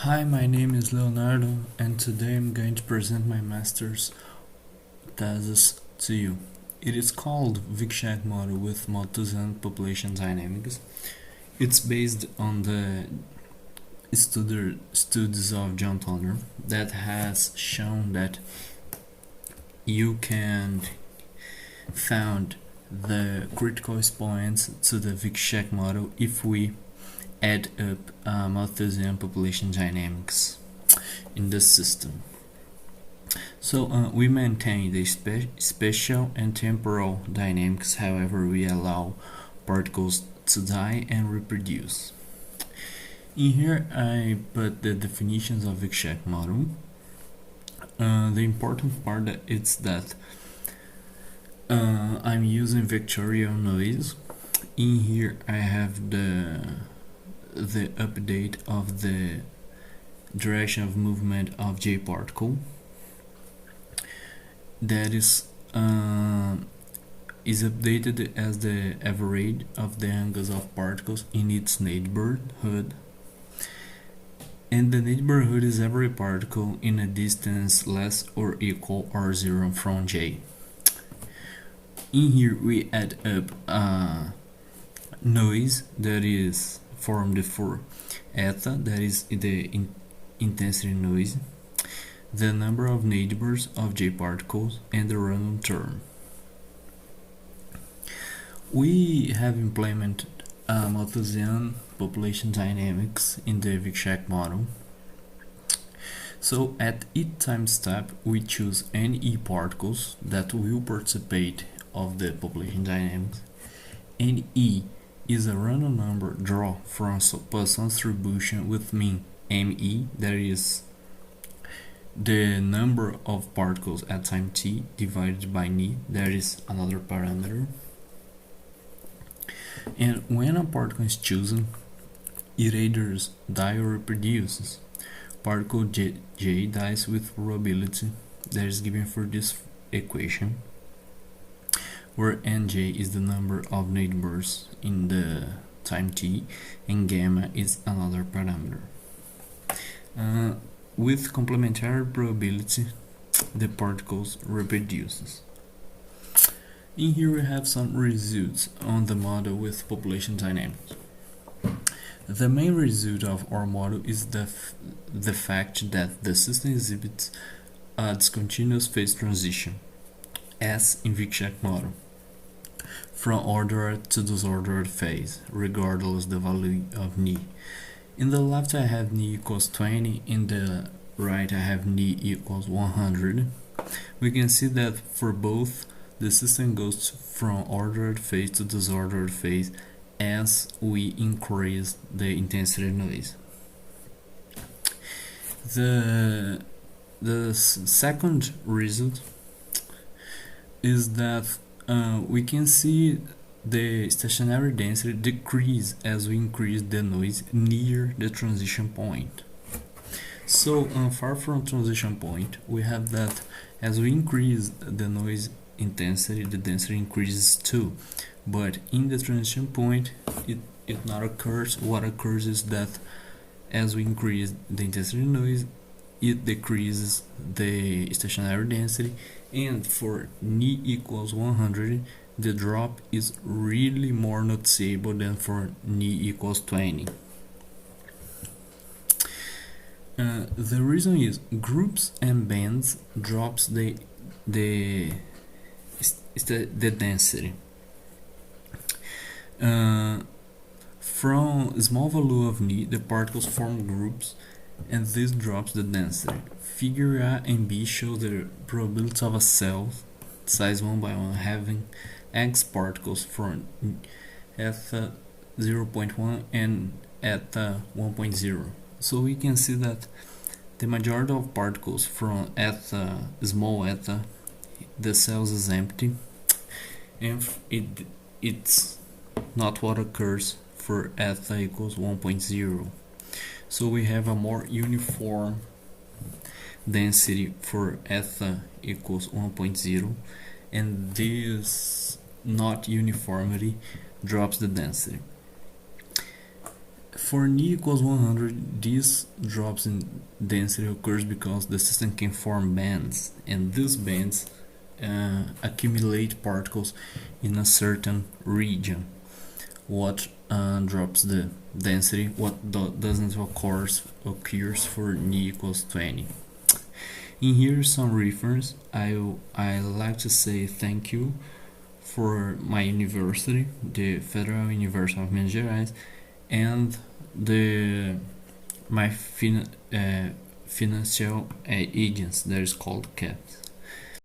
Hi, my name is Leonardo, and today I'm going to present my master's thesis to you. It is called Vicsek model with Malthusian population dynamics. It's based on the studies of John Tonner that has shown that you can find the critical points to the Vicsek model if we add up Malthusian population dynamics in the system. So we maintain the spatial and temporal dynamics, however we allow particles to die and reproduce. In here I put the definitions of Vicsek model. The important part is that I'm using vectorial noise. In here I have the update of the direction of movement of J particle that is updated as the average of the angles of particles in its neighborhood, and the neighborhood is every particle in a distance less or equal or 0 from J. In here we add up noise that is formed for eta, that is the intensity noise, the number of neighbors of J particles, and the random term. We have implemented Malthusian population dynamics in the Vicsek model. So at each time step we choose NE particles that will participate of the population dynamics. NE is a random number drawn from Poisson distribution with mean ME, that is the number of particles at time t divided by N, that is another parameter. And when a particle is chosen, it either dies or reproduces. Particle J dies with probability that is given for this equation, where Nj is the number of neighbors in the time t, and gamma is another parameter. With complementary probability, the particles reproduces. In here we have some results on the model with population dynamics. The main result of our model is the fact that the system exhibits a discontinuous phase transition, as in Vicsek model, from ordered to disordered phase, regardless the value of N. In the left I have N equals 20, in the right I have N equals 100. We can see that for both the system goes from ordered phase to disordered phase as we increase the intensity noise. The second result is that we can see the stationary density decrease as we increase the noise near the transition point. So far from transition point, we have that as we increase the noise intensity, the density increases too, but in the transition point it not occurs. What occurs is that as we increase the intensity noise, it decreases the stationary density, and for N equals 100 the drop is really more noticeable than for N equals 20. The reason is groups and bands drops the density. From small value of N, the particles form groups, and this drops the density. Figure A and B show the probability of a cell size 1 by 1 having X particles from eta 0.1 and eta 1.0. So we can see that the majority of particles from eta, small eta, the cells is empty, and it's not what occurs for eta equals 1.0. So we have a more uniform density for eta equals 1.0, and this not uniformity drops the density. For n equals 100, these drops in density occurs because the system can form bands, and these bands accumulate particles in a certain region. What drops the density, what doesn't occurs for n equals 20. In here some reference, I like to say thank you for my university, the Federal University of Minas Gerais, and my financial agents that is called CAT.